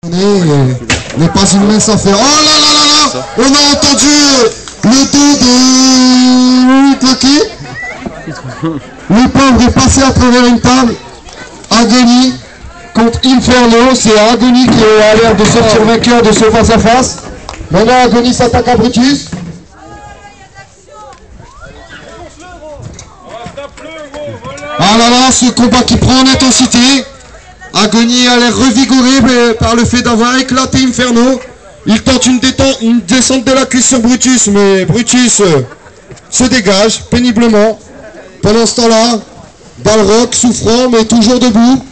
N'est pas une mince affaire. Oh là là là là, on a entendu le dos de qui. Le pauvre est passé à travers une table. Agony contre Inferno. C'est Agony qui a l'air de sortir vainqueur de ce face-à-face. Maintenant Agony s'attaque à Brutus. Ah là là, ce combat qui prend en intensité. Agony a l'air revigoré par le fait d'avoir éclaté Inferno. Il tente une descente de la cuisse sur Brutus, mais Brutus se dégage péniblement. Pendant ce temps-là, Balrog souffrant, mais toujours debout.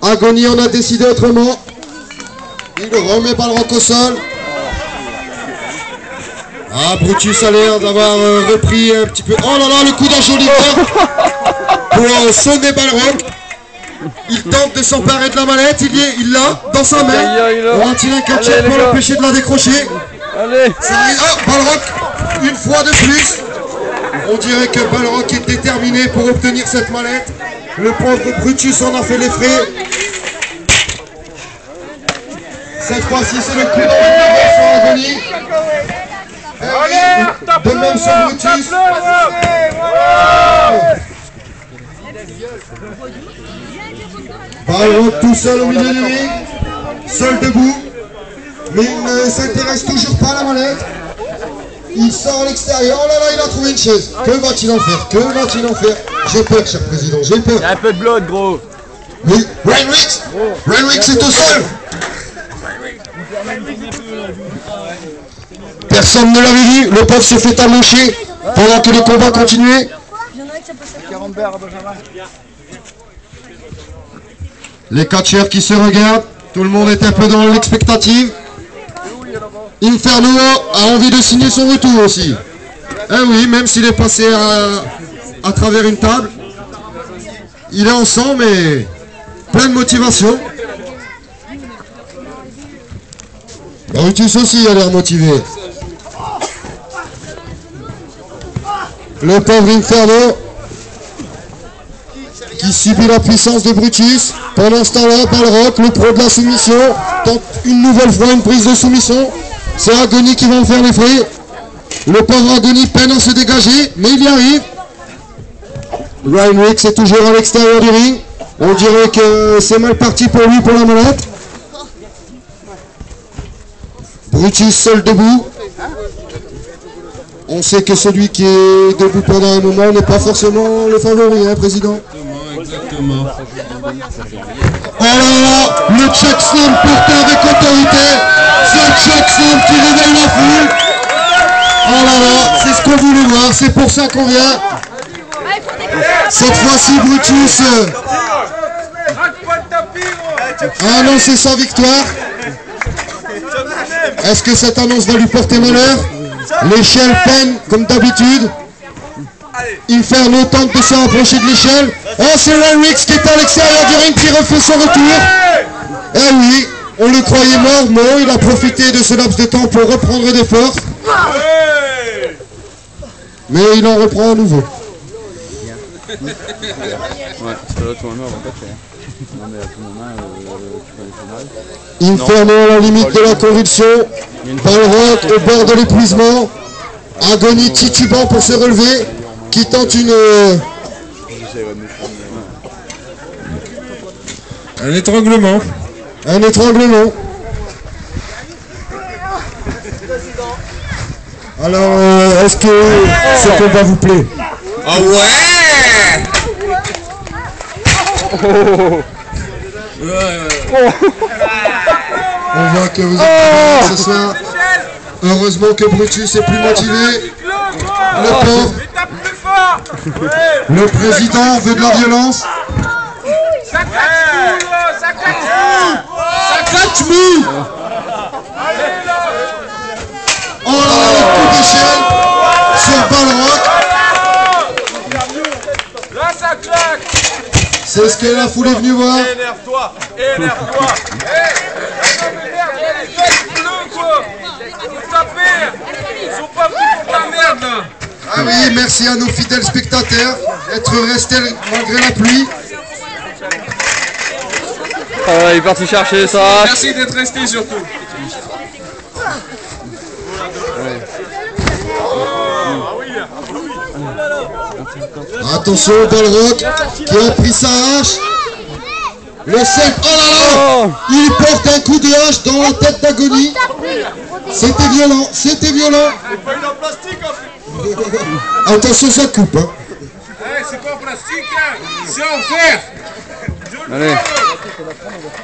Agony en a décidé autrement. Il remet Balrog au sol. Ah, Brutus a l'air d'avoir repris un petit peu. Oh là là, le coup d'enjoliveur pour sonner Balrog. Il tente de s'emparer de la mallette, il l'a dans sa main. On a tiré un catcher pour l'empêcher de la décrocher. Allez. Ah, Balrog, une fois de plus. On dirait que Balrog est déterminé pour obtenir cette mallette. Le pauvre Brutus en a fait les frais. Cette fois-ci, c'est le coup d'enjoliveur sur Agony. De même sur Brutus. Balrog tout seul au milieu du ring, seul debout, mais il ne s'intéresse toujours pas à la mallette. Il sort à l'extérieur. Oh là là, il a trouvé une chaise. Que va-t-il en faire? Que va-t-il en faire? J'ai peur, cher président, j'ai peur. Il y a un peu de blood, gros. Oui, Renwick est au sol. Personne ne l'avait vu, le pauvre se fait amocher pendant que les combats continuaient. Les catcheurs qui se regardent, tout le monde est un peu dans l'expectative. Inferno a envie de signer son retour aussi. Eh oui, même s'il est passé à travers une table, il est en sang, mais plein de motivation. Brutus aussi a l'air motivé. Le pauvre Inferno qui subit la puissance de Brutus. Pendant ce temps-là, Balrog, le pro de la soumission, tente une nouvelle fois une prise de soumission. C'est Agony qui va en faire les frais. Le pauvre Agony peine à se dégager, mais il y arrive. Renwick est toujours à l'extérieur du ring. On dirait que c'est mal parti pour lui pour la mallette. Brutus seul debout. On sait que celui qui est debout pendant un moment n'est pas forcément le favori, hein, président. Exactement. Oh là là, le check slam porteur avec autorité. Ce check slam qui réveille la foule. Oh là là, c'est ce qu'on voulait voir, c'est pour ça qu'on vient. Cette fois-ci, Brutus a annoncé sa victoire. Est-ce que cette annonce va lui porter malheur? L'échelle peine comme d'habitude. Inferno tente de se rapprocher de l'échelle. Oh, c'est Renwick qui est à l'extérieur du ring qui refait son retour. Eh oui, on le croyait mort. Non, il a profité de ce laps de temps pour reprendre des forces. Mais il en reprend à nouveau. Ouais, parce que là, tout le monde, on va pas faire. Non, mais à tout moment, tu peux les finales. Inferno à la limite de la convulsion. Balrog au bord de l'épuisement. Agony titubant pour se relever. Qui tente Un étranglement. un étranglement. Alors, est-ce que ce combat vous plaît? Ah ouais. On voit que vous êtes ce soir. Heureusement que Brutus est plus motivé. Le pauvre. Le président veut de la violence. Ça Catch me. Oh là là, le coup d'échelle sur Balrog. Là, ça claque. C'est ce que la foule est venue voir. Énerve-toi. Énerve-toi. Ils sont pas venus pour ta merde là. Ah oui, merci à nos fidèles spectateurs d'être restés malgré la pluie. Il est parti chercher ça. Merci d'être resté surtout. Attention au Balrog qui a pris sa hache. Le save. Oh là là! Il porte un coup de hache dans la tête d'Agony. C'était violent, c'était violent. C'est pas une en plastique en fait. Attention, ça coupe. Hein. C'est pas en plastique là. C'est en fer. Allez.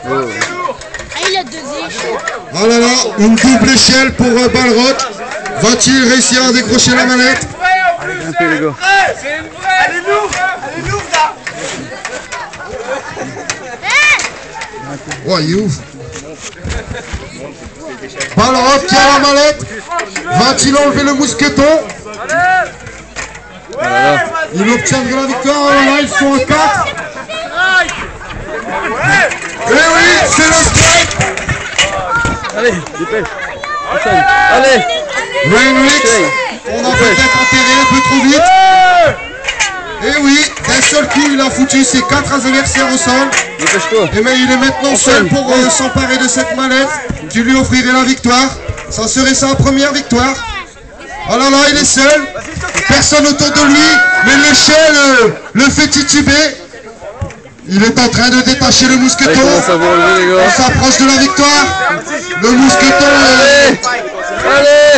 Ah, il a 2 échelles. Oh là là, une double échelle pour Balrog. Va-t-il réussir à décrocher la manette? C'est une vraie. Elle est lourde. Elle est lourde là. Ouais, il est ouf. Balrog qui a la mallette. Va-t-il enlever le mousqueton? Il obtiendra la victoire. Oh là là, ils sont à 4. Et oui, c'est le strike. Allez, dépêche. Allez. Rainwix, on a peut-être enterré un peu trop vite. Et oui, d'un seul coup, il a foutu ses 4 adversaires au sol. Dépêche-toi. Et mais il est maintenant seul pour s'emparer de cette mallette qui lui offrirait la victoire. Ça serait sa première victoire. Oh là là, il est seul. Personne autour de lui, mais l'échelle le fait tituber. Il est en train de détacher le mousqueton. On s'approche de la victoire. Le mousqueton. Allez.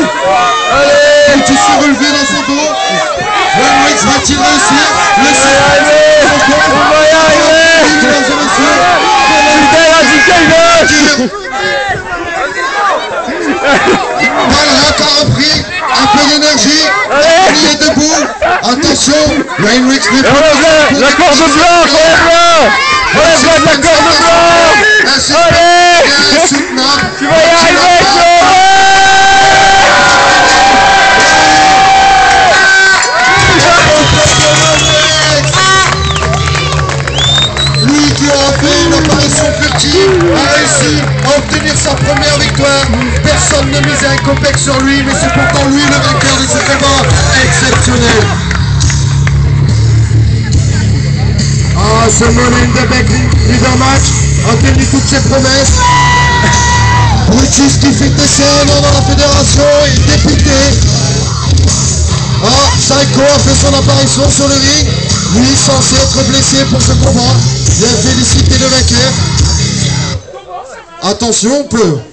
Allez. Tu se relever dans son dos. Rainwix va-t-il réussir? On va y arriver. Balrog a repris un peu d'énergie. Il est debout. Attention, Rainwix n'est pas la corde blanche. Relève la corde blanche. Allez, insoutenable. Tu vas y arriver. Lui qui a fait une apparition furtive a réussi à obtenir sa première victoire. Personne ne misait un copec sur lui, mais c'est pourtant lui le vainqueur de ce combat exceptionnel. Ah, ce Money in the Bank leader match a tenu toutes ses promesses. Brutus qui fait son nom dans la fédération est député. Ah, Psycho a fait son apparition sur le ring. Lui censé être blessé pour ce combat. Bien félicité le vainqueur. Attention,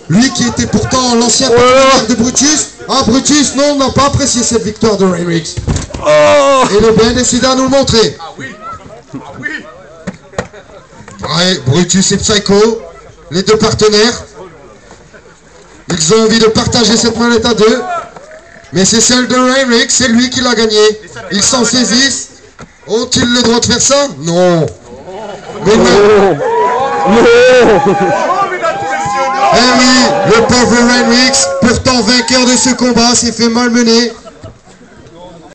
lui qui était pourtant l'ancien partenaire de Brutus. Ah, Brutus, non, n'a pas apprécié cette victoire de Rainwix. Et le bien décidé à nous le montrer. Ouais, Brutus et Psycho, les deux partenaires. Ils ont envie de partager cette mallette à deux. Mais c'est celle de Rainwix, c'est lui qui l'a gagnée. Ils s'en saisissent. Ont-ils le droit de faire ça? Non. Mais non. Eh oui, le pauvre Rainwix, pourtant vainqueur de ce combat, s'est fait malmener.